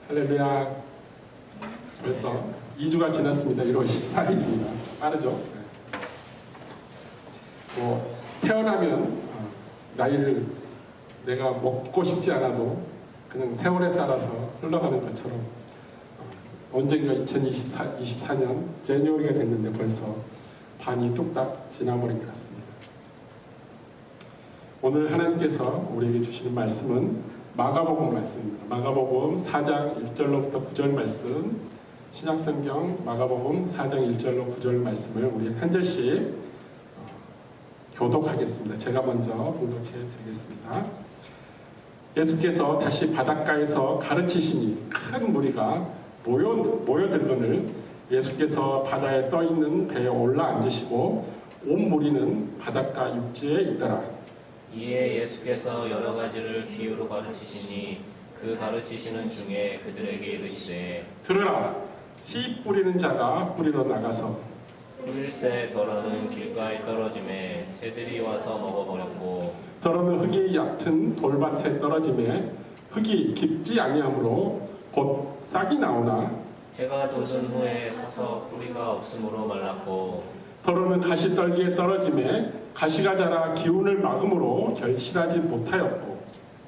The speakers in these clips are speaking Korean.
할렐루야. 벌써 2주가 지났습니다. 1월 14일입니다. 빠르죠? 태어나면 나이를 내가 먹고 싶지 않아도 그냥 세월에 따라서 흘러가는 것처럼 언젠가 2024년 제뉴얼리가 됐는데 벌써 반이 뚝딱 지나버린 것 같습니다. 오늘 하나님께서 우리에게 주시는 말씀은 마가복음 말씀입니다. 마가복음 4장 1절로부터 9절 말씀, 신약성경 마가복음 4장 1절로 9절 말씀을 우리 한 절씩 교독하겠습니다. 제가 먼저 봉독해 드리겠습니다. 예수께서 다시 바닷가에서 가르치시니 큰 무리가 모여들거늘 예수께서 바다에 떠있는 배에 올라앉으시고 온 무리는 바닷가 육지에 있더라. 이에 예수께서 여러 가지를 비유로 가르치시니 그 가르치시는 중에 그들에게 이르시되 들으라, 씨 뿌리는 자가 뿌리러 나가서 뿌릴새 더러는 길가에 떨어짐에 새들이 와서 먹어버렸고 더러는 흙이 얕은 돌밭에 떨어짐에 흙이 깊지 아니하므로 곧 싹이 나오나 해가 돋은 후에 타서 뿌리가 없으므로 말랐고 더러는 가시떨기에 떨어짐에 가시가 자라 기운을 막음으로 결실하지 못하였고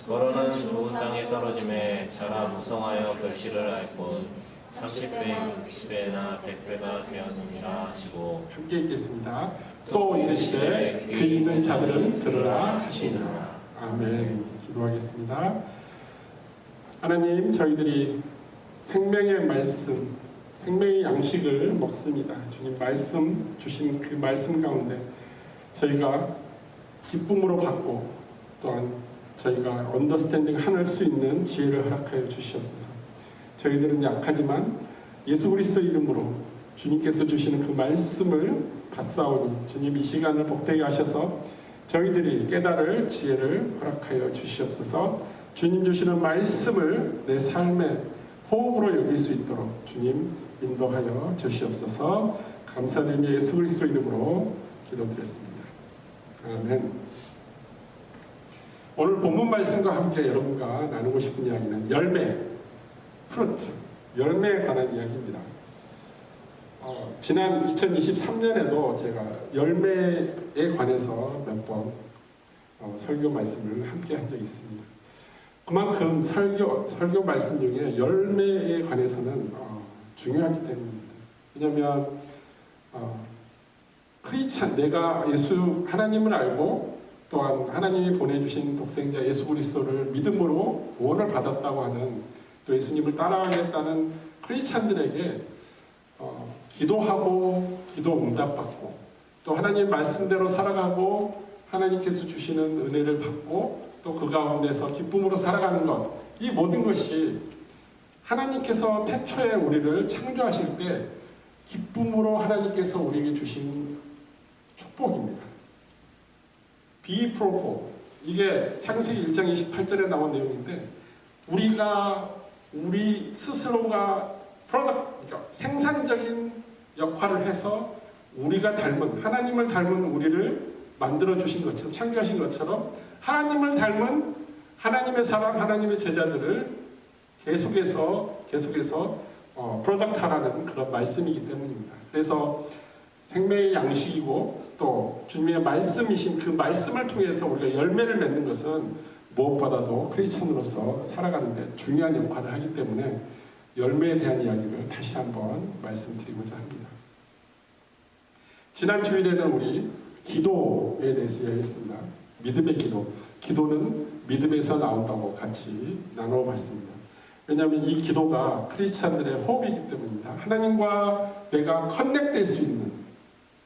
더러는 좋은 땅에 떨어짐에 자라 무성하여 결실을 할뿐 30배, 60배나 100배가 되었느니라 하시고 함께 읽겠습니다. 또 이르시되 귀 있는 자들은 들으라 하시니라. 아멘. 기도하겠습니다. 하나님, 저희들이 생명의 말씀, 생명의 양식을 먹습니다. 주님 말씀 주신 그 말씀 가운데 저희가 기쁨으로 받고 또한 저희가 언더스탠딩 할 수 있는 지혜를 허락하여 주시옵소서. 저희들은 약하지만 예수 그리스도 이름으로 주님께서 주시는 그 말씀을 받사오니 주님 이 시간을 복되게 하셔서 저희들이 깨달을 지혜를 허락하여 주시옵소서. 주님 주시는 말씀을 내 삶의 호흡으로 여길 수 있도록 주님 인도하여 주시옵소서. 감사드리며 예수 그리스도 이름으로 기도드렸습니다. 아멘. 오늘 본문 말씀과 함께 여러분과 나누고 싶은 이야기는 열매, 프루트, 열매에 관한 이야기입니다. 지난 2023년에도 제가 열매에 관해서 몇 번 설교 말씀을 함께 한 적이 있습니다. 그만큼 설교 말씀 중에 열매에 관해서는 중요하기 때문입니다. 왜냐하면 크리스찬, 내가 예수 하나님을 알고 또한 하나님이 보내주신 독생자 예수 그리스도를 믿음으로 구원을 받았다고 하는 또 예수님을 따라가겠다는 크리스찬들에게 기도하고 기도 응답받고 또 하나님 말씀대로 살아가고 하나님께서 주시는 은혜를 받고 또 그 가운데서 기쁨으로 살아가는 것, 이 모든 것이 하나님께서 태초에 우리를 창조하실 때 기쁨으로 하나님께서 우리에게 주신 축복입니다. Be fruitful. 이게 창세기 1장 28절에 나온 내용인데 우리 스스로가 그러니까 생산적인 역할을 해서 우리가 닮은 하나님을 닮은 우리를 만들어주신 것처럼 창조하신 것처럼 하나님을 닮은 하나님의 사람 하나님의 제자들을 계속해서 프로덕트하라는 그런 말씀이기 때문입니다. 그래서 생명의 양식이고 또 주님의 말씀이신 그 말씀을 통해서 우리가 열매를 맺는 것은 무엇보다도 크리스천으로서 살아가는데 중요한 역할을 하기 때문에 열매에 대한 이야기를 다시 한번 말씀드리고자 합니다. 지난 주일에는 우리 기도에 대해서 이야기했습니다. 믿음의 기도. 기도는 믿음에서 나온다고 같이 나눠봤습니다. 왜냐하면 이 기도가 크리스찬들의 호흡이기 때문입니다. 하나님과 내가 커넥될 수 있는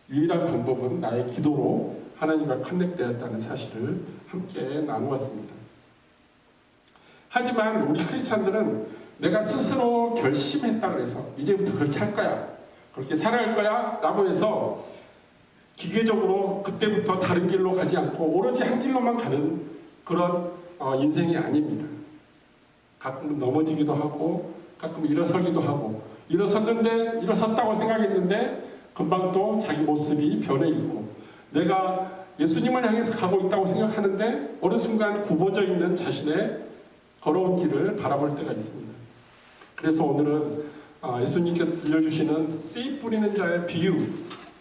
유일한 방법은 나의 기도로 하나님과 커넥되었다는 사실을 함께 나누었습니다. 하지만 우리 크리스찬들은 내가 스스로 결심했다 그래서 이제부터 그렇게 할 거야, 그렇게 살아갈 거야 라고 해서 기계적으로 그때부터 다른 길로 가지 않고 오로지 한 길로만 가는 그런 인생이 아닙니다. 가끔은 넘어지기도 하고 가끔 일어서기도 하고 일어섰다고 생각했는데 금방 또 자기 모습이 변해 있고 내가 예수님을 향해서 가고 있다고 생각하는데 어느 순간 굽어져 있는 자신의 걸어온 길을 바라볼 때가 있습니다. 그래서 오늘은 예수님께서 들려주시는 씨 뿌리는 자의 비유의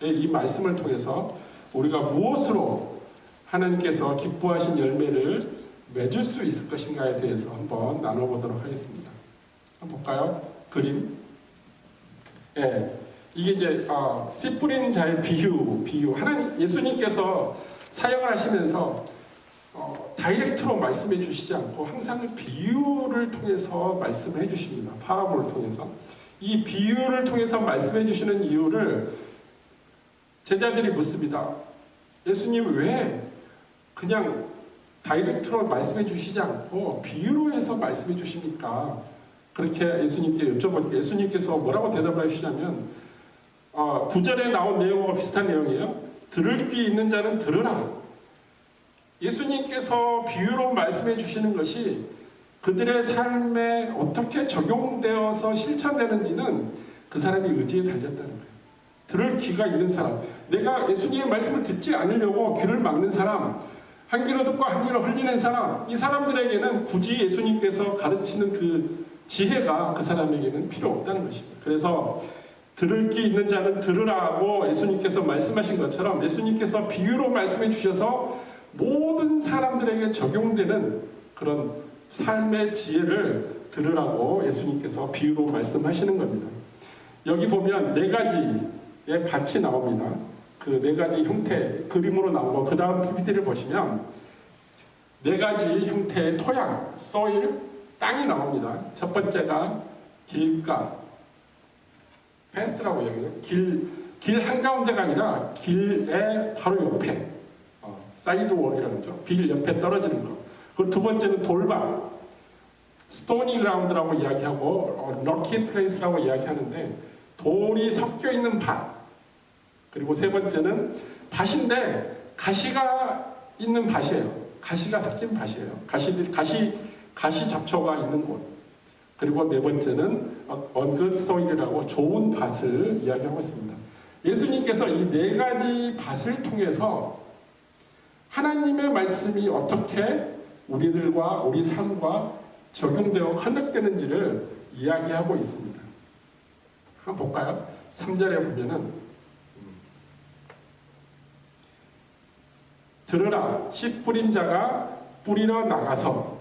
이 말씀을 통해서 우리가 무엇으로 하나님께서 기뻐하신 열매를 맺을 수 있을 것인가에 대해서 한번 나눠보도록 하겠습니다. 한번 볼까요? 그림. 예, 이게 이제 씨 뿌리는 자의 비유. 예수님께서 사역을 하시면서 다이렉트로 말씀해 주시지 않고 항상 비유를 통해서 말씀해 주십니다. 파라볼을 통해서. 이 비유를 통해서 말씀해 주시는 이유를 제자들이 묻습니다. 예수님 왜 그냥 다이렉트로 말씀해 주시지 않고 비유로 해서 말씀해 주십니까? 그렇게 예수님께 여쭤보니까 예수님께서 뭐라고 대답을 하시냐면 9절에 나온 내용과 비슷한 내용이에요. 들을 귀 있는 자는 들으라. 예수님께서 비유로 말씀해 주시는 것이 그들의 삶에 어떻게 적용되어서 실천되는지는 그 사람이 의지에 달렸다는 거예요. 들을 귀가 있는 사람, 내가 예수님의 말씀을 듣지 않으려고 귀를 막는 사람, 한 귀로 듣고 한 귀로 흘리는 사람, 이 사람들에게는 굳이 예수님께서 가르치는 그 지혜가 그 사람에게는 필요 없다는 것입니다. 그래서 들을 귀 있는 자는 들으라고 예수님께서 말씀하신 것처럼 예수님께서 비유로 말씀해 주셔서 모든 사람들에게 적용되는 그런 삶의 지혜를 들으라고 예수님께서 비유로 말씀하시는 겁니다. 여기 보면 네 가지의 밭이 나옵니다. 그 네 가지 형태 그림으로 나오고 그 다음 PPT를 보시면 네 가지 형태의 토양, soil, 땅이 나옵니다. 첫 번째가 길가, 펜스라고 얘기해요. 길 한가운데가 아니라 길의 바로 옆에 사이드웍이라고 그러죠. 길 옆에 떨어지는 거. 그리고 두 번째는 돌밭, 스토니 그라운드라고 이야기하고 럭키 플레이스라고 이야기하는데 돌이 섞여 있는 밭. 그리고 세 번째는 밭인데 가시가 있는 밭이에요. 가시가 섞인 밭이에요. 가시 잡초가 있는 곳. 그리고 네 번째는 언굿 소일이라고 좋은 밭을 이야기하고 있습니다. 예수님께서 이 네 가지 밭을 통해서 하나님의 말씀이 어떻게 우리들과 우리 삶과 적용되어 컨덕되는지를 이야기하고 있습니다. 한번 볼까요? 3절에 보면은 들으라, 씨 뿌린 자가 뿌리러 나가서.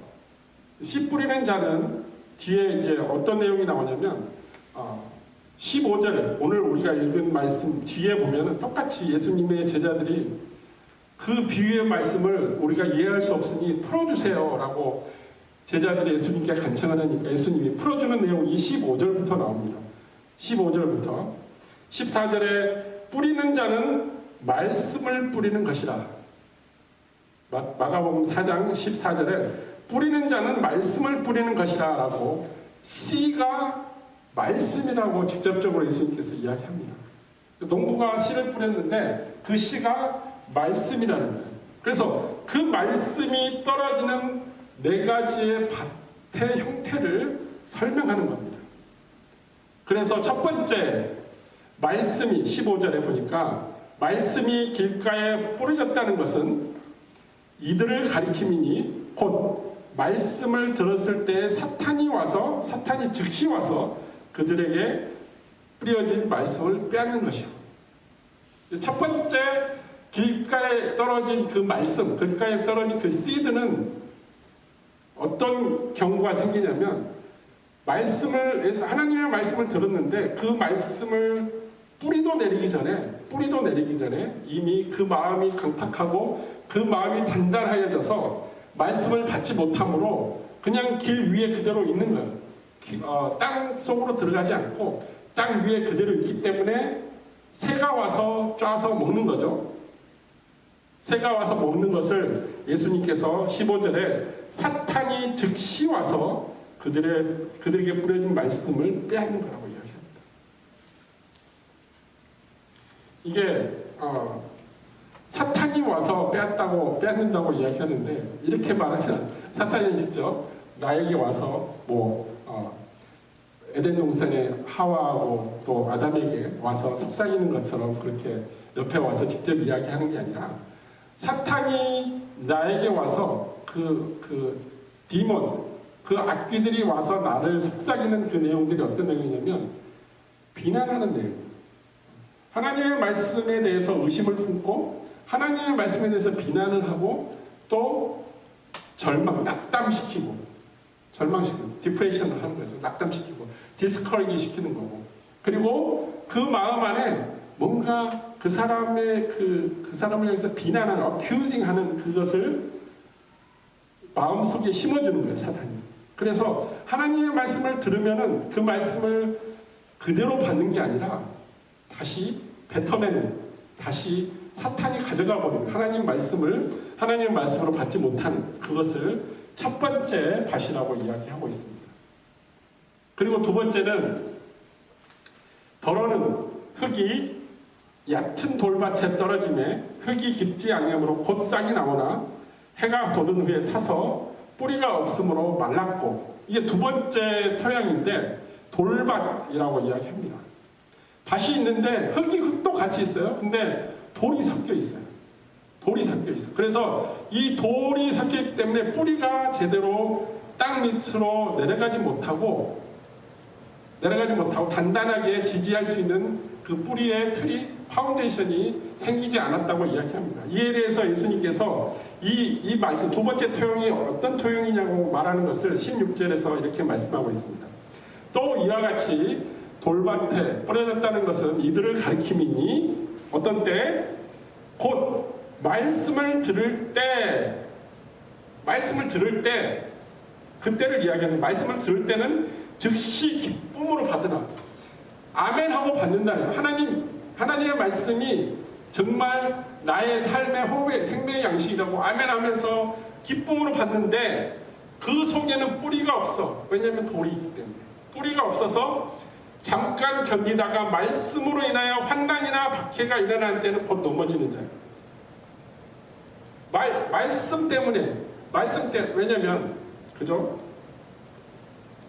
씨 뿌리는 자는 뒤에 이제 어떤 내용이 나오냐면 15절 오늘 우리가 읽은 말씀 뒤에 보면은 똑같이 예수님의 제자들이 그 비유의 말씀을 우리가 이해할 수 없으니 풀어주세요 라고 제자들이 예수님께 간청을 하니까 예수님이 풀어주는 내용이 15절부터 나옵니다. 15절부터 14절에 뿌리는 자는 말씀을 뿌리는 것이라. 마가복음 4장 14절에 뿌리는 자는 말씀을 뿌리는 것이라 라고 씨가 말씀이라고 직접적으로 예수님께서 이야기합니다. 농부가 씨를 뿌렸는데 그 씨가 말씀이라는 거예요. 그래서 그 말씀이 떨어지는 네 가지의 밭의 형태를 설명하는 겁니다. 그래서 첫 번째 말씀이 15절에 보니까 말씀이 길가에 뿌려졌다는 것은 이들을 가리킴이니 곧 말씀을 들었을 때 사탄이 즉시 와서 그들에게 뿌려진 말씀을 빼앗는 것이요. 첫 번째 길가에 떨어진 그 말씀, 길가에 떨어진 그 씨드는 어떤 경우가 생기냐면 하나님의 말씀을 들었는데 그 말씀을 뿌리도 내리기 전에 이미 그 마음이 강팍하고 그 마음이 단단하여져서 말씀을 받지 못함으로 그냥 길 위에 그대로 있는 거예요. 땅 속으로 들어가지 않고 땅 위에 그대로 있기 때문에 새가 와서 쪄서 먹는 거죠. 새가 와서 먹는 것을 예수님께서 15절에 사탄이 즉시 와서 그들에게 뿌려진 말씀을 빼앗는 거라고 이야기합니다. 이게 사탄이 와서 빼앗는다고 이야기하는데 이렇게 말하면 사탄이 직접 나에게 와서 에덴 동산에 하와하고 또 아담에게 와서 속삭이는 것처럼 그렇게 옆에 와서 직접 이야기하는 게 아니라 사탄이 나에게 와서 그 디몬, 그 악귀들이 와서 나를 속삭이는 그 내용들이 어떤 내용이냐면 비난하는 내용. 하나님의 말씀에 대해서 의심을 품고 하나님의 말씀에 대해서 비난을 하고 또 낙담시키고 디프레션을 하는 거죠. 낙담시키고 디스커리지 시키는 거고. 그리고 그 마음 안에 뭔가 그 사람의 그 사람을 향해서 비난하는 accusing하는 그것을 마음속에 심어주는 거예요, 사탄이. 그래서 하나님의 말씀을 들으면은 그 말씀을 그대로 받는 게 아니라 다시 뱉어내는, 다시 사탄이 가져가 버리는 하나님 말씀으로 받지 못하는 그것을 첫 번째 밭이라고 이야기하고 있습니다. 그리고 두 번째는 더러는 흙이 얕은 돌밭에 떨어짐에 흙이 깊지 아니하므로 곧 싹이 나오나 해가 돋은 후에 타서 뿌리가 없으므로 말랐고, 이게 두 번째 토양인데 돌밭이라고 이야기합니다. 밭이 있는데 흙도 같이 있어요. 근데 돌이 섞여 있어요. 그래서 이 돌이 섞여 있기 때문에 뿌리가 제대로 땅 밑으로 내려가지 못하고 단단하게 지지할 수 있는 그 뿌리의 파운데이션이 생기지 않았다고 이야기합니다. 이에 대해서 예수님께서 이 말씀, 두 번째 토양이 어떤 토양이냐고 말하는 것을 16절에서 이렇게 말씀하고 있습니다. 또 이와 같이 돌밭에 뿌려졌다는 것은 이들을 가리킴이니 어떤 때? 곧 말씀을 들을 때 그때를 이야기하는, 말씀을 들을 때는 즉시 기쁨으로 받으라. 아멘하고 받는다는, 하나님의 말씀이 정말 나의 삶의 호흡의 생명의 양식이라고 아멘하면서 기쁨으로 받는데 그 속에는 뿌리가 없어. 왜냐하면 돌이 있기 때문에. 뿌리가 없어서 잠깐 견디다가 말씀으로 인하여 환난이나 박해가 일어날 때는 곧 넘어지는 자예요. 말씀 때문에 왜냐면 그죠?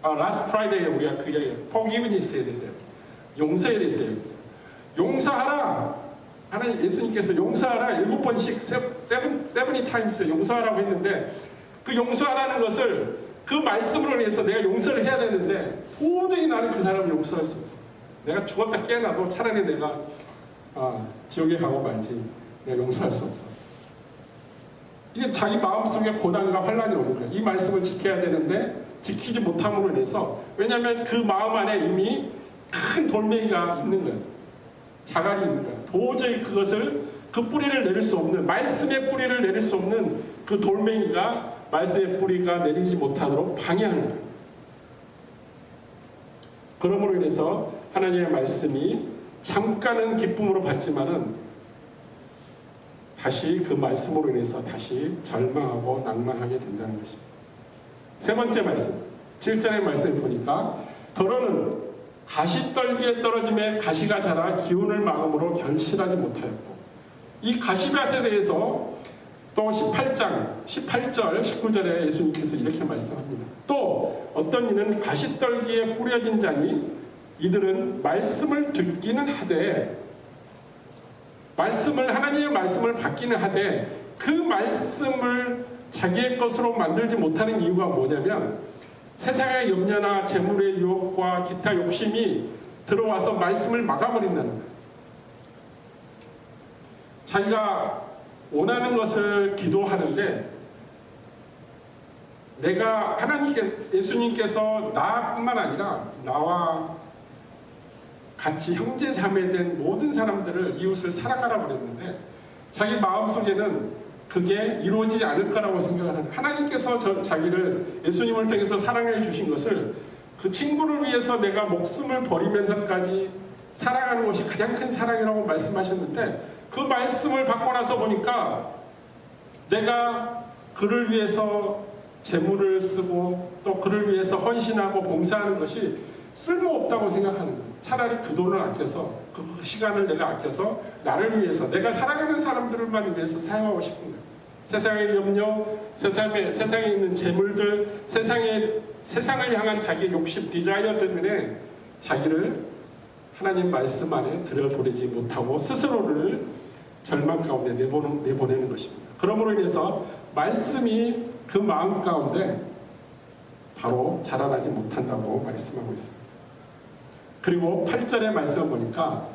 Last Friday에 우리가 그 얘기 forgiveness에 대해서요. 용서에 대해서 얘기했어요. 용서하라. 하나님 예수님께서 용서하라 7번씩 70 times 용서하라고 했는데 그 용서하라는 것을 그 말씀으로 인해서 내가 용서를 해야 되는데 도저히 나는 그 사람을 용서할 수 없어. 내가 죽었다 깨어나도 차라리 내가 지옥에 가고 말지 내가 용서할 수 없어. 이게 자기 마음속에 고난과 환난이 오는 거예요. 이 말씀을 지켜야 되는데 지키지 못함으로 인해서, 왜냐하면 그 마음 안에 이미 큰 돌멩이가 있는 거예요. 자갈이 있는 거예요. 도저히 그 뿌리를 내릴 수 없는, 말씀의 뿌리를 내릴 수 없는 그 돌멩이가 말씀의 뿌리가 내리지 못하도록 방해하는 거예요. 그러므로 인해서 하나님의 말씀이 잠깐은 기쁨으로 받지만은 다시 그 말씀으로 인해서 다시 절망하고 낭망하게 된다는 것입니다. 세 번째 말씀, 7절의 말씀을 보니까 더러는 가시떨기에 떨어짐에 가시가 자라 기운을 막음으로 결실하지 못하였고, 이 가시밭에 대해서 또 18절, 19절에 예수님께서 이렇게 말씀합니다. 또 어떤 이는 가시떨기에 뿌려진 자니 이들은 말씀을 듣기는 하되 하나님의 말씀을 받기는 하되 그 말씀을 자기의 것으로 만들지 못하는 이유가 뭐냐면 세상의 염려나 재물의 유혹과 기타 욕심이 들어와서 말씀을 막아버린다는 거예요. 자기가 원하는 것을 기도하는데 내가 예수님께서 나뿐만 아니라 나와 같이 형제 자매된 모든 사람들을, 이웃을 사랑하라고 그랬는데 자기 마음속에는 그게 이루어지지 않을 거라고 생각을 하는, 하나님께서 자기를 예수님을 통해서 사랑해 주신 것을 그 친구를 위해서 내가 목숨을 버리면서까지 사랑하는 것이 가장 큰 사랑이라고 말씀하셨는데 그 말씀을 받고 나서 보니까 내가 그를 위해서 재물을 쓰고 또 그를 위해서 헌신하고 봉사하는 것이 쓸모없다고 생각하는 거예요. 차라리 그 돈을 아껴서 그 시간을 내가 아껴서 나를 위해서, 내가 사랑하는 사람들만 위해서 사용하고 싶은 거예요. 세상의 염려, 세상에 있는 재물들, 세상을 향한 자기의 욕심, 디자이어 때문에 자기를 하나님 말씀 안에 들여보내지 못하고 스스로를 절망 가운데 내보내는 것입니다. 그러므로 인해서 말씀이 그 마음 가운데 바로 자라나지 못한다고 말씀하고 있습니다. 그리고 8절의 말씀을 보니까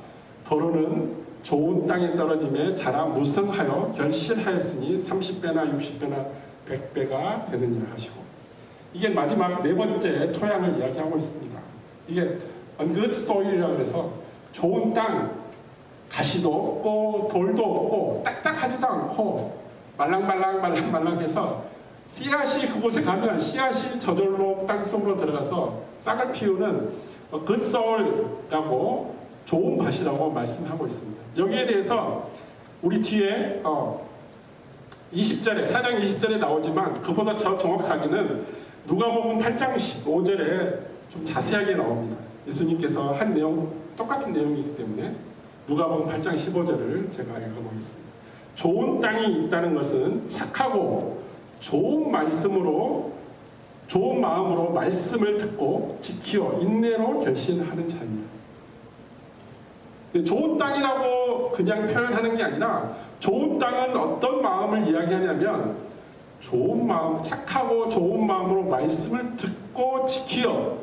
더러는 좋은 땅에 떨어짐에 자라 무성하여 결실하였으니 30배나 60배나 100배가 되느니라 하시고, 이게 마지막 네 번째 토양을 이야기하고 있습니다. 이게 good soil이라고 해서 좋은 땅, 가시도 없고 돌도 없고 딱딱하지도 않고 말랑말랑해서 씨앗이 그곳에 가면 씨앗이 저절로 땅속으로 들어가서 싹을 피우는 good soil이라고 좋은 밭이라고 말씀하고 있습니다. 여기에 대해서 우리 뒤에 20절에 4장 20절에 나오지만 그보다 더 정확하게는 누가복음 8장 15절에 좀 자세하게 나옵니다. 예수님께서 한 내용, 똑같은 내용이기 때문에 누가복음 8장 15절을 제가 읽어보겠습니다. 좋은 땅이 있다는 것은 착하고 좋은 말씀으로, 좋은 마음으로 말씀을 듣고 지키어 인내로 결신하는 자입니다. 좋은 땅이라고 그냥 표현하는 게 아니라 좋은 땅은 어떤 마음을 이야기하냐면 좋은 마음, 착하고 좋은 마음으로 말씀을 듣고 지키어,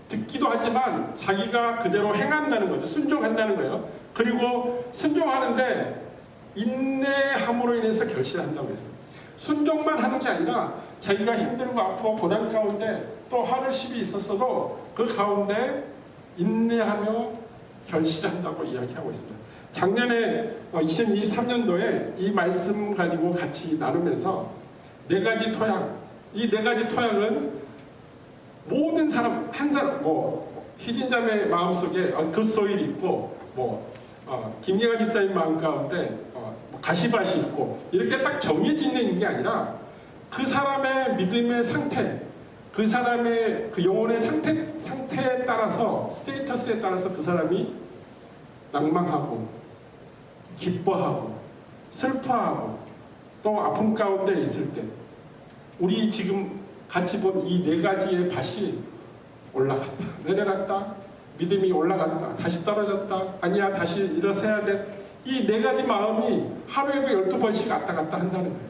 듣기도 하지만 자기가 그대로 행한다는 거죠. 순종한다는 거예요. 그리고 순종하는데 인내함으로 인해서 결실한다고 했어요. 순종만 하는 게 아니라 자기가 힘들고 아프고 고난 가운데 또 하루십이 있었어도 그 가운데 인내하며 결실한다고 이야기하고 있습니다. 작년에 2023년도에 이 말씀 가지고 같이 나누면서 네 가지 토양, 이 네 가지 토양은 모든 사람, 한 사람, 희진자매 마음속에 그 소일이 있고, 김예가 집사님 마음 가운데 가시밭이 있고, 이렇게 딱 정해져 있는 게 아니라 그 사람의 믿음의 상태, 그 사람의 그 영혼의 상태에 따라서, 스테이터스에 따라서 그 사람이 낭망하고 기뻐하고 슬퍼하고 또 아픔 가운데 있을 때 우리 지금 같이 본 이 네 가지의 밭이 올라갔다 내려갔다, 믿음이 올라갔다 다시 떨어졌다, 아니야 다시 일어서야 돼, 이 네 가지 마음이 하루에도 12번씩 왔다 갔다 한다는 거예요.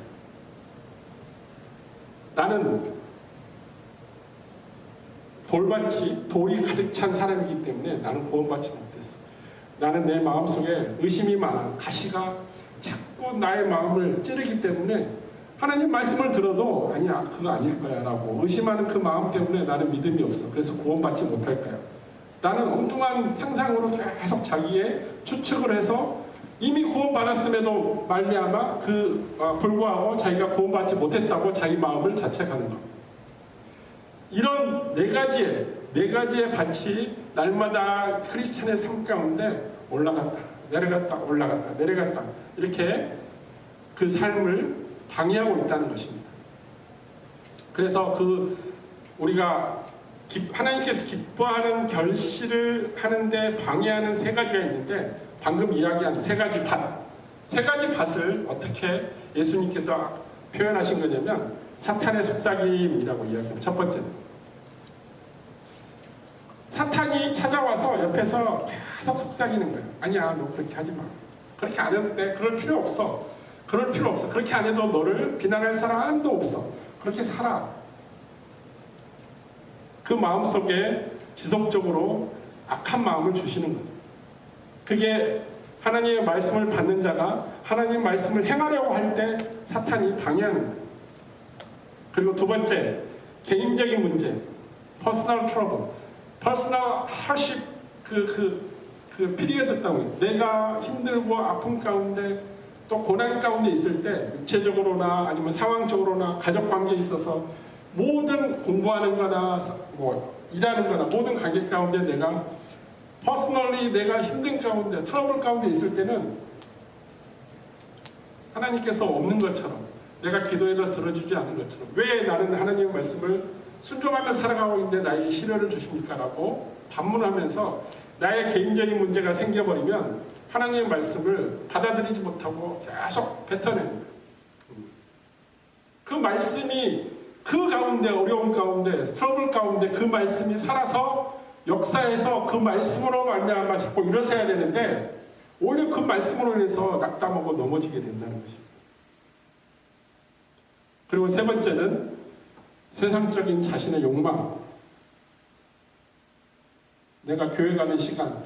나는 돌이 가득 찬 사람이기 때문에 나는 구원받지 못했어. 나는 내 마음속에 의심이 많아. 가시가 자꾸 나의 마음을 찌르기 때문에 하나님 말씀을 들어도 아니야 그거 아닐 거야 라고 의심하는 그 마음 때문에 나는 믿음이 없어. 그래서 구원받지 못할 거야. 나는 엉뚱한 상상으로 계속 자기의 추측을 해서 이미 구원받았음에도 말미암아 불구하고 자기가 구원받지 못했다고 자기 마음을 자책하는 것. 이런 네 가지의 밭이 날마다 크리스찬의 삶 가운데 올라갔다 내려갔다 올라갔다 내려갔다 이렇게 그 삶을 방해하고 있다는 것입니다. 그래서 우리가 하나님께서 기뻐하는 결실을 하는데 방해하는 세 가지가 있는데, 방금 이야기한 세 가지 밭을 어떻게 예수님께서 표현하신 거냐면 사탄의 속삭임이라고 이야기합니다. 첫 번째는 사탄이 찾아와서 옆에서 계속 속삭이는 거예요. 아니야 너 그렇게 하지 마, 그렇게 안 해도 돼, 그럴 필요 없어, 그렇게 안 해도 너를 비난할 사람도 없어, 그렇게 살아. 그 마음속에 지속적으로 악한 마음을 주시는 거예요. 그게 하나님의 말씀을 받는 자가 하나님 말씀을 행하려고 할 때 사탄이 방해하는 거예요. 그리고 두 번째, 개인적인 문제, personal trouble, personal hardship, 그 피리어드 때문에 내가 힘들고 아픔 가운데 또 고난 가운데 있을 때 육체적으로나 아니면 상황적으로나 가족관계에 있어서 모든 공부하는 거나 일하는 거나 모든 관계 가운데 내가 퍼스널리 내가 힘든 가운데 트러블 가운데 있을 때는 하나님께서 없는 것처럼, 내가 기도해도 들어주지 않은 것처럼, 왜 나는 하나님의 말씀을 순종하며 살아가고 있는데 나에게 시련을 주십니까? 라고 반문하면서 나의 개인적인 문제가 생겨버리면 하나님의 말씀을 받아들이지 못하고 계속 뱉어내는 거예요. 그 말씀이 그 가운데, 어려움 가운데, 트러블 가운데 그 말씀이 살아서 역사에서 그 말씀으로 말미암아 자꾸 일어서야 되는데 오히려 그 말씀으로 인해서 낙담하고 넘어지게 된다는 것입니다. 그리고 세 번째는 세상적인 자신의 욕망, 내가 교회 가는 시간,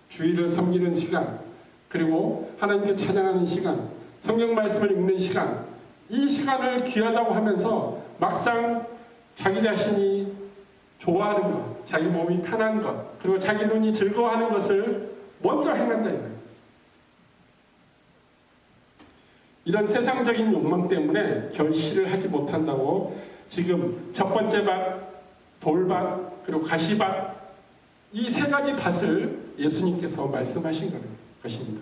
주일을 섬기는 시간, 그리고 하나님께 찬양하는 시간, 성경 말씀을 읽는 시간, 이 시간을 귀하다고 하면서 막상 자기 자신이 좋아하는 것, 자기 몸이 편한 것, 그리고 자기 눈이 즐거워하는 것을 먼저 행한다 이거예요. 이런 세상적인 욕망 때문에 결실을 하지 못한다고 지금 첫 번째 밭, 돌밭, 그리고 가시밭, 이 세 가지 밭을 예수님께서 말씀하신 것입니다.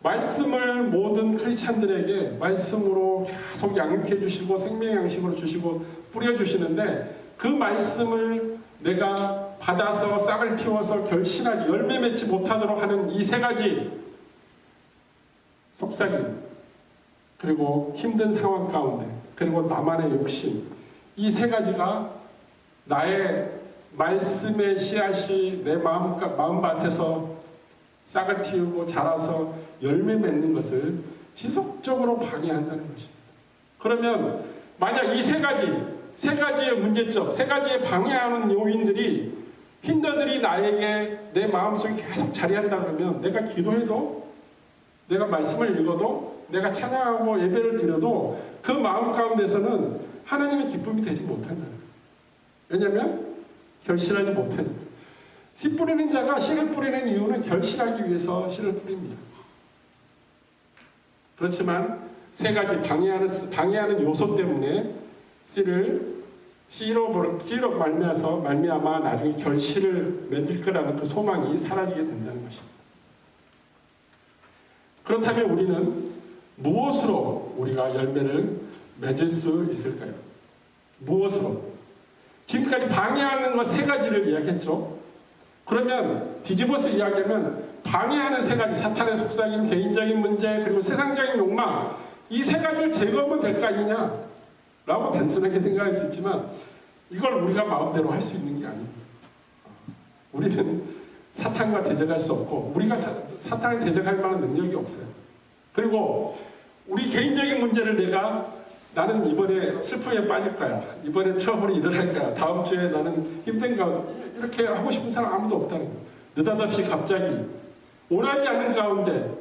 말씀을 모든 크리스찬들에게 말씀으로 계속 양육해 주시고 생명의 양식으로 주시고 뿌려주시는데, 그 말씀을 내가 받아서 싹을 틔워서 결실하지 열매 맺지 못하도록 하는 이 세 가지 속삭임, 그리고 힘든 상황 가운데, 그리고 나만의 욕심, 이 세 가지가 나의 말씀의 씨앗이 내 마음밭에서 싹을 틔우고 자라서 열매 맺는 것을 지속적으로 방해한다는 것입니다. 그러면 만약 이 세 가지의 문제점, 세 가지의 방해하는 요인들이, 힌더들이 나에게 내 마음속에 계속 자리한다 그러면 내가 기도해도, 내가 말씀을 읽어도, 내가 찬양하고 예배를 드려도 그 마음 가운데서는 하나님의 기쁨이 되지 못한다는 거예요. 왜냐하면 결실하지 못하니까. 씨 뿌리는 자가 씨를 뿌리는 이유는 결실하기 위해서 씨를 뿌립니다. 그렇지만 세 가지 방해하는 요소 때문에 씨로 말미암아 나중에 결실을 맺을 거라는 그 소망이 사라지게 된다는 것입니다. 그렇다면 우리는 무엇으로 우리가 열매를 맺을 수 있을까요? 무엇으로? 지금까지 방해하는 것 세 가지를 이야기했죠. 그러면 뒤집어서 이야기하면 방해하는 세 가지, 사탄의 속삭임, 개인적인 문제, 그리고 세상적인 욕망, 이 세 가지를 제거하면 될 거 아니냐 라고 단순하게 생각할 수 있지만, 이걸 우리가 마음대로 할 수 있는 게 아닙니다. 우리는 사탄과 대적할 수 없고, 우리가 사탄을 대적할 만한 능력이 없어요. 그리고 우리 개인적인 문제를 나는 이번에 슬픔에 빠질 거야, 이번에 트러블이 일어날 거야, 다음 주에 나는 힘든가, 이렇게 하고 싶은 사람 아무도 없다는 거예요. 느닷없이 갑자기 원하지 않는 가운데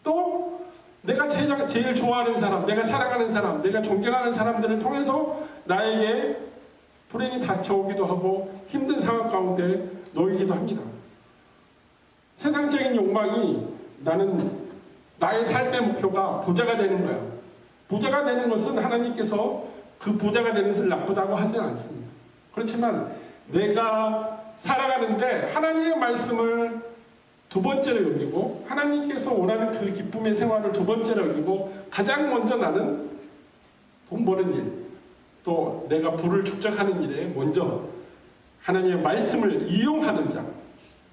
또 내가 제일 좋아하는 사람, 내가 사랑하는 사람, 내가 존경하는 사람들을 통해서 나에게 불행이 닥쳐오기도 하고 힘든 상황 가운데 놓이기도 합니다. 세상적인 욕망이, 나의 삶의 목표가 부자가 되는 거야. 부자가 되는 것은 하나님께서 그 부자가 되는 것을 나쁘다고 하지 않습니다. 그렇지만 내가 살아가는데 하나님의 말씀을 두 번째로 여기고, 하나님께서 원하는 그 기쁨의 생활을 두 번째로 여기고, 가장 먼저 나는 돈 버는 일, 또 내가 부를 축적하는 일에 먼저 하나님의 말씀을 이용하는 자,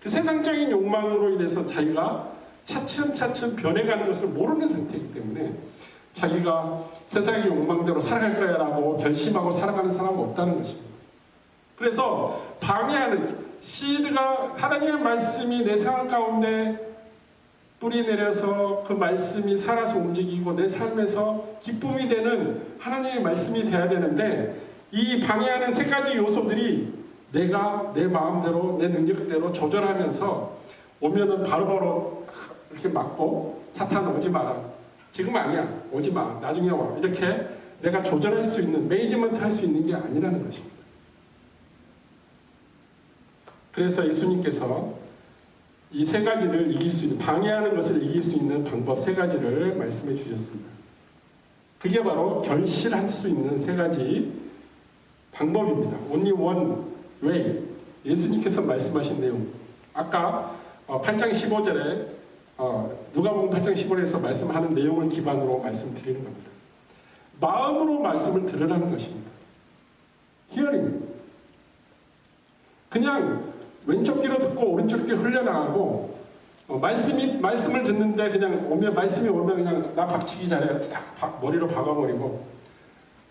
그 세상적인 욕망으로 인해서 자기가 차츰차츰 변해가는 것을 모르는 상태이기 때문에 자기가 세상의 욕망대로 살아갈 거야 라고 결심하고 살아가는 사람은 없다는 것입니다. 그래서 방해하는 씨드가, 하나님의 말씀이 내 생활 가운데 뿌리 내려서 그 말씀이 살아서 움직이고 내 삶에서 기쁨이 되는 하나님의 말씀이 돼야 되는데, 이 방해하는 세 가지 요소들이 내가 내 마음대로 내 능력대로 조절하면서 오면은 바로바로 이렇게 막고, 사탄 오지 마라, 지금 아니야, 오지 마, 나중에 와, 이렇게 내가 조절할 수 있는, 매니지먼트 할 수 있는 게 아니라는 것입니다. 그래서 예수님께서 이 세 가지를 이길 수 있는, 방해하는 것을 이길 수 있는 방법 세 가지를 말씀해 주셨습니다. 그게 바로 결실할 수 있는 세 가지 방법입니다. Only one way. 예수님께서 말씀하신 내용, 아까 8장 15절에 누가복음 8장 15절에서 말씀하는 내용을 기반으로 말씀드리는 겁니다. 마음으로 말씀을 들으라는 것입니다. Hearing. 그냥 왼쪽 귀로 듣고 오른쪽 귀로 흘려나가고, 말씀을 듣는데 그냥 말씀이 오면 그냥 나 박치기 잘해, 딱 머리로 박아버리고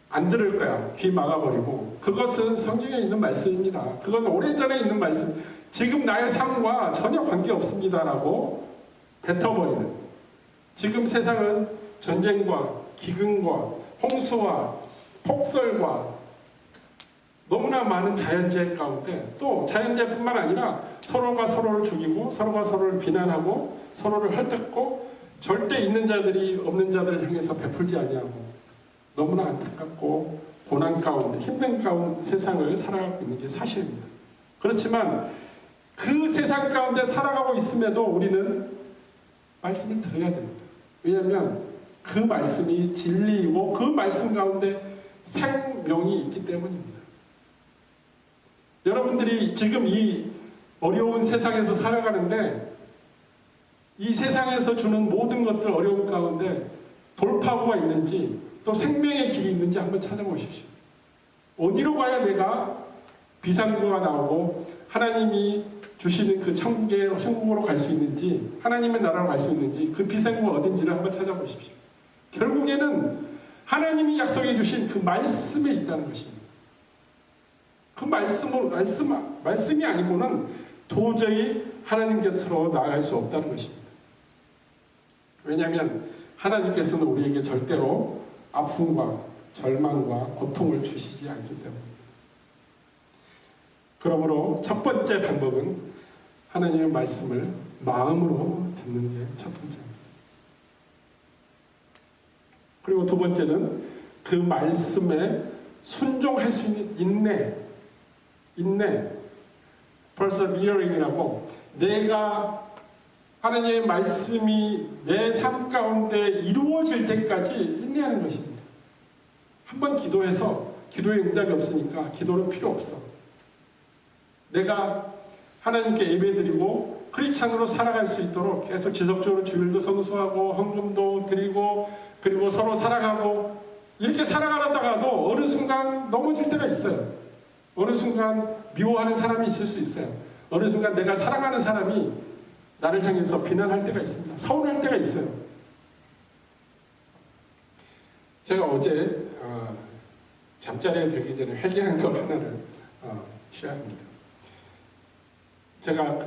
안 들을 거야, 귀 막아버리고, 그것은 성경에 있는 말씀입니다. 그건 오래전에 있는 말씀, 지금 나의 삶과 전혀 관계없습니다라고 뱉어버리는, 지금 세상은 전쟁과 기근과 홍수와 폭설과 너무나 많은 자연재해 가운데 또 자연재해뿐만 아니라 서로가 서로를 죽이고 서로가 서로를 비난하고 서로를 헐뜯고 절대 있는 자들이 없는 자들을 향해서 베풀지 아니하고 너무나 안타깝고 고난 가운데 힘든 가운데 세상을 살아가고 있는 게 사실입니다. 그렇지만 그 세상 가운데 살아가고 있음에도 우리는 말씀을 들어야 됩니다. 왜냐하면 그 말씀이 진리이고 그 말씀 가운데 생명이 있기 때문입니다. 여러분들이 지금 이 어려운 세상에서 살아가는데 이 세상에서 주는 모든 것들 어려운 가운데 돌파구가 있는지 또 생명의 길이 있는지 한번 찾아보십시오. 어디로 가야 내가 비상구가 나오고 하나님이 주시는 그 천국으로 갈 수 있는지 하나님의 나라로 갈 수 있는지 그 비상구가 어딘지를 한번 찾아보십시오. 결국에는 하나님이 약속해 주신 그 말씀에 있다는 것입니다. 그 말씀이 아니고는 도저히 하나님 곁으로 나아갈 수 없다는 것입니다. 왜냐하면 하나님께서는 우리에게 절대로 아픔과 절망과 고통을 주시지 않기 때문입니다. 그러므로 첫 번째 방법은 하나님의 말씀을 마음으로 듣는 게 첫 번째입니다. 그리고 두 번째는 그 말씀에 순종할 수 있는 인내, persevering이라고 내가 하나님의 말씀이 내 삶 가운데 이루어질 때까지 인내하는 것입니다. 한번 기도해서 기도의 응답이 없으니까 기도는 필요 없어. 내가 하나님께 예배드리고 크리스찬으로 살아갈 수 있도록 계속 지속적으로 주일도 성수하고 헌금도 드리고 그리고 서로 사랑하고 이렇게 살아가다가도 어느 순간 넘어질 때가 있어요. 어느 순간 미워하는 사람이 있을 수 있어요. 어느 순간 내가 사랑하는 사람이 나를 향해서 비난할 때가 있습니다. 서운할 때가 있어요. 제가 어제 잠자리에 들기 전에 회개한 걸 하나를 시작합니다. 제가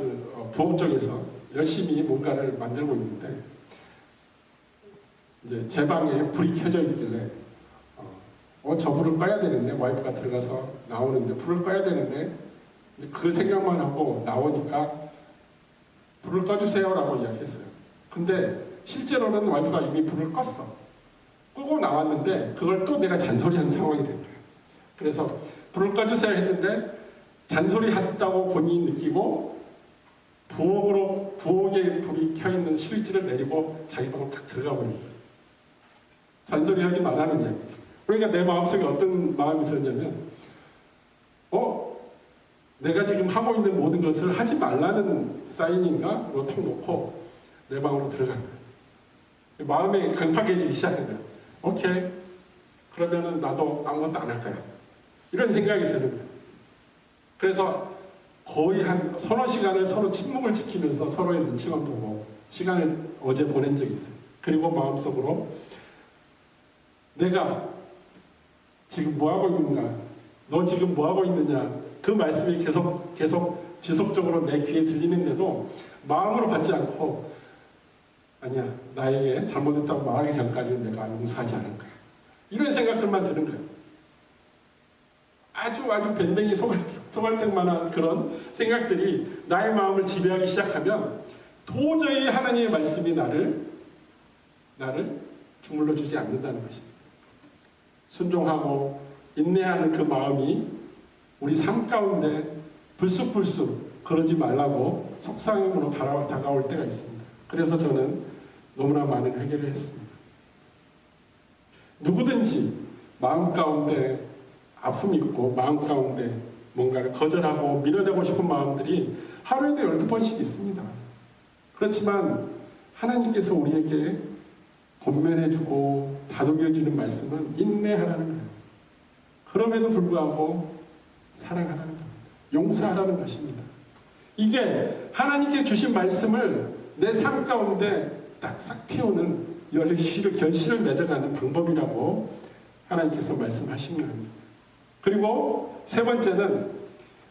부엌 쪽에서 열심히 뭔가를 만들고 있는데 이제 제 방에 불이 켜져 있길래 저 불을 꺼야 되는데 와이프가 들어가서 나오는데 불을 꺼야 되는데 그 생각만 하고 나오니까 불을 꺼주세요라고 이야기했어요. 근데 실제로는 와이프가 이미 불을 껐어. 끄고 나왔는데 그걸 또 내가 잔소리한 상황이 된 거예요. 그래서 불을 꺼주세요 했는데 잔소리했다고 본인이 느끼고 부엌에 불이 켜있는 스위치를 내리고 자기 방으로 탁 들어가 버린 거예요. 잔소리하지 말라는 이야기죠. 그러니까 내 마음속에 어떤 마음이 들었냐면 내가 지금 하고 있는 모든 것을 하지 말라는 사인인가? 톡 놓고 내 방으로 들어간 거예요. 마음이 강팍해지기 시작한 거예요. 오케이. 그러면은 나도 아무것도 안 할 거야. 이런 생각이 드는 거예요. 그래서 거의 한 서너 시간을 서로 침묵을 지키면서 서로의 눈치만 보고 시간을 어제 보낸 적이 있어요. 그리고 마음속으로 내가 지금 뭐 하고 있는가? 너 지금 뭐 하고 있느냐? 그 말씀이 계속 지속적으로 내 귀에 들리는데도 마음으로 받지 않고 아니야, 나에게 잘못했다고 말하기 전까지는 내가 용서하지 않을 거야. 이런 생각들만 드는 거예요. 아주 밴댕이 소갈등만한 그런 생각들이 나의 마음을 지배하기 시작하면 도저히 하나님의 말씀이 나를 주물러 주지 않는다는 것입니다. 순종하고 인내하는 그 마음이 우리 삶 가운데 불쑥불쑥 그러지 말라고 속상함으로 다가올 때가 있습니다. 그래서 저는 너무나 많은 회개를 했습니다. 누구든지 마음 가운데 아픔이 있고 마음 가운데 뭔가를 거절하고 밀어내고 싶은 마음들이 하루에도 12번씩 있습니다. 그렇지만 하나님께서 우리에게 권면해주고 다독여주는 말씀은 인내하라는 거예요. 그럼에도 불구하고 사랑하라는 겁니다. 용서하라는 것입니다. 이게 하나님께 주신 말씀을 내 삶 가운데 딱 싹 틔우는 결실을 맺어가는 방법이라고 하나님께서 말씀하신 겁니다. 그리고 세 번째는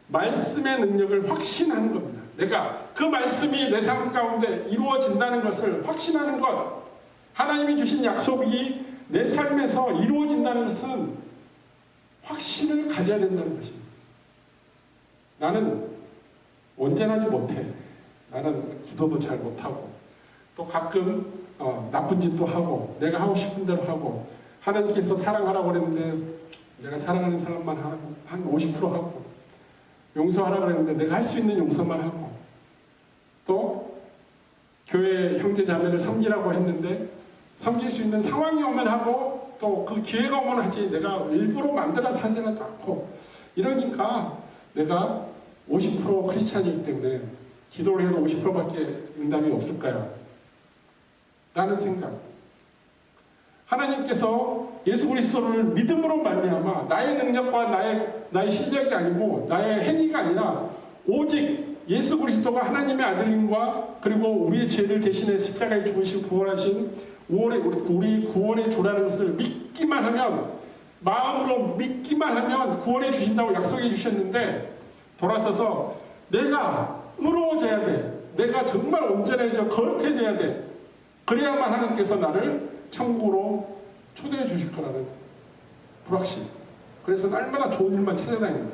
말씀의 능력을 확신하는 겁니다. 내가 그 말씀이 내 삶 가운데 이루어진다는 것을 확신하는 것, 하나님이 주신 약속이 내 삶에서 이루어진다는 것은 확신을 가져야 된다는 것입니다. 나는 온전하지 못해. 나는 기도도 잘 못하고 또 가끔 나쁜 짓도 하고 내가 하고 싶은 대로 하고 하나님께서 사랑하라고 그랬는데 내가 사랑하는 사람만 하고 한 50% 하고 용서하라고 그랬는데 내가 할 수 있는 용서만 하고 또 교회 형제 자매를 섬기라고 했는데 섬길 수 있는 상황이 오면 하고 또 그 기회가 오면 하지 내가 일부러 만들어서 하지는 않고 이러니까 내가 50% 크리스찬이기 때문에 기도를 해도 50%밖에 응답이 없을까요? 라는 생각. 하나님께서 예수 그리스도를 믿음으로 말미암아 나의 능력과 나의 실력이 아니고 나의 행위가 아니라 오직 예수 그리스도가 하나님의 아들님과 그리고 우리의 죄를 대신해 십자가에 죽으시고 구원하신 우리 구원의 주라는 것을 믿기만 하면 마음으로 믿기만 하면 구원해 주신다고 약속해 주셨는데 돌아서서 내가 의로워져야 돼. 내가 정말 온전해져 거룩해져야 돼. 그래야만 하나님께서 나를 천국으로 초대해 주실 거라는 불확실. 그래서 날마다 좋은 일만 찾아다니는 거야.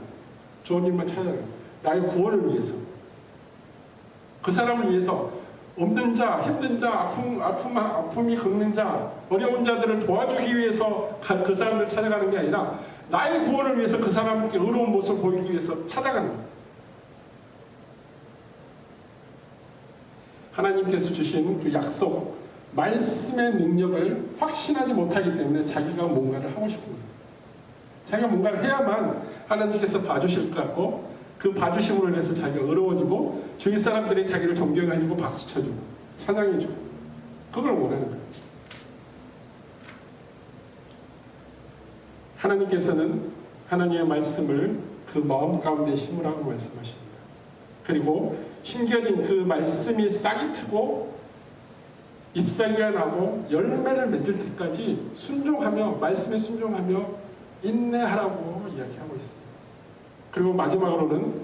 좋은 일만 찾아다니는 거야. 나의 구원을 위해서. 그 사람을 위해서 없는 자, 힘든 자, 아픔이 긁는 자, 어려운 자들을 도와주기 위해서 그 사람을 찾아가는 게 아니라 나의 구원을 위해서 그 사람께 의로운 모습을 보이기 위해서 찾아가는 거야. 하나님께서 주신 그 약속, 말씀의 능력을 확신하지 못하기 때문에 자기가 뭔가를 하고 싶은 거예요. 자기가 뭔가를 해야만 하나님께서 봐주실 것 같고 그 봐주심으로 인해서 자기가 의로워지고 주위 사람들이 자기를 존경해주고 박수 쳐주고 찬양해주고 그걸 원하는 거예요. 하나님께서는 하나님의 말씀을 그 마음 가운데 심으라고 말씀하십니다. 그리고 심겨진 그 말씀이 싹이 트고 잎사귀가 나고 열매를 맺을 때까지 순종하며 말씀에 순종하며 인내하라고 이야기하고 있습니다. 그리고 마지막으로는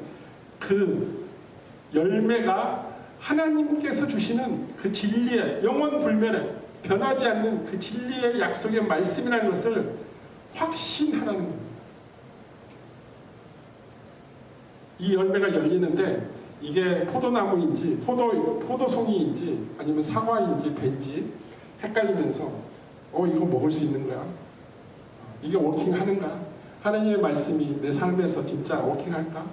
그 열매가 하나님께서 주시는 그 진리의 영원 불멸의 변하지 않는 그 진리의 약속의 말씀이라는 것을 확신하라는 겁니다. 이 열매가 열리는데 이게 포도나무인지 포도송이인지 아니면 사과인지 배인지 헷갈리면서 이거 먹을 수 있는 거야? 이게 워킹하는가? 하나님의 말씀이 내 삶에서 진짜 워킹할까?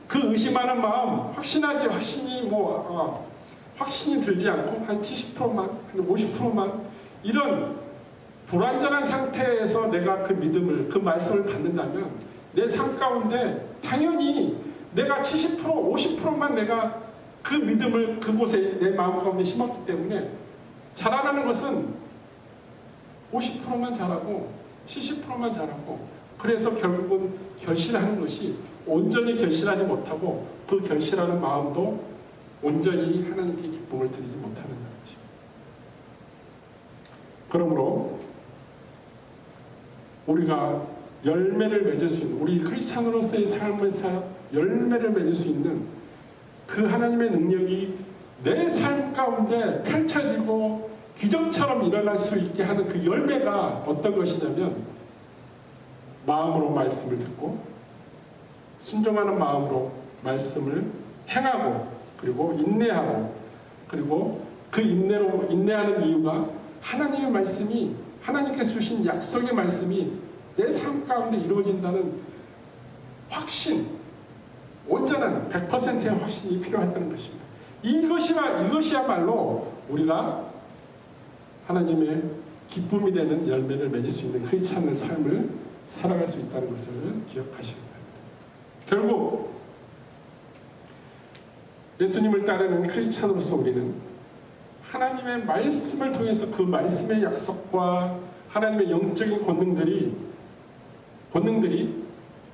그 의심하는 마음 확신이 들지 않고 한 70%만 한 50%만 이런 불완전한 상태에서 내가 그 믿음을 그 말씀을 받는다면 내 삶 가운데 당연히 내가 70% 50%만 내가 그 믿음을 그곳에 내 마음 가운데 심었기 때문에 자라나는 것은 50%만 자라고 70%만 자라고 그래서 결국은 결실하는 것이 온전히 결실하지 못하고 그 결실하는 마음도 온전히 하나님께 기쁨을 드리지 못하는 것입니다. 그러므로 우리가 열매를 맺을 수 있는 우리 크리스찬으로서의 삶에서 열매를 맺을 수 있는 그 하나님의 능력이 내 삶 가운데 펼쳐지고 기적처럼 일어날 수 있게 하는 그 열매가 어떤 것이냐면 마음으로 말씀을 듣고 순종하는 마음으로 말씀을 행하고 그리고 인내하고 그리고 그 인내하는 이유가 하나님의 말씀이 하나님께서 주신 약속의 말씀이 내 삶 가운데 이루어진다는 확신, 온전한 100%의 확신이 필요하다는 것입니다. 이것이야말로 우리가 하나님의 기쁨이 되는 열매를 맺을 수 있는 흔치 않은 삶을 살아갈 수 있다는 것을 기억하시기 바랍니다. 결국 예수님을 따르는 크리스찬으로서 우리는 하나님의 말씀을 통해서 그 말씀의 약속과 하나님의 영적인 권능들이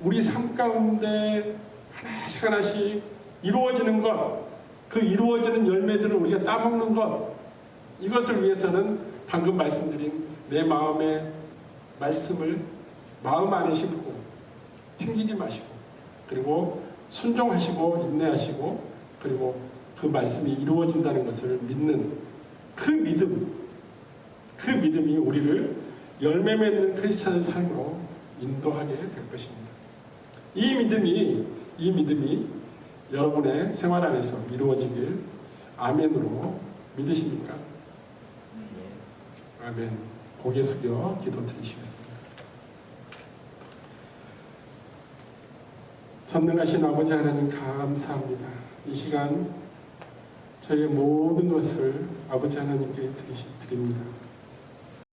우리 삶 가운데 하나씩 이루어지는 것, 그 이루어지는 열매들을 우리가 따먹는 것, 이것을 위해서는 방금 말씀드린 내 마음의 말씀을 마음 안에 심고 튕기지 마시고 그리고 순종하시고 인내하시고 그리고 그 말씀이 이루어진다는 것을 믿는 그 믿음이 우리를 열매 맺는 크리스찬의 삶으로 인도하게 될 것입니다. 이 믿음이 여러분의 생활 안에서 이루어지길 아멘으로 믿으십니까? 아멘. 고개 숙여 기도 드리시겠습니다. 전능하신 아버지 하나님 감사합니다. 이 시간 저의 모든 것을 아버지 하나님께 드립니다.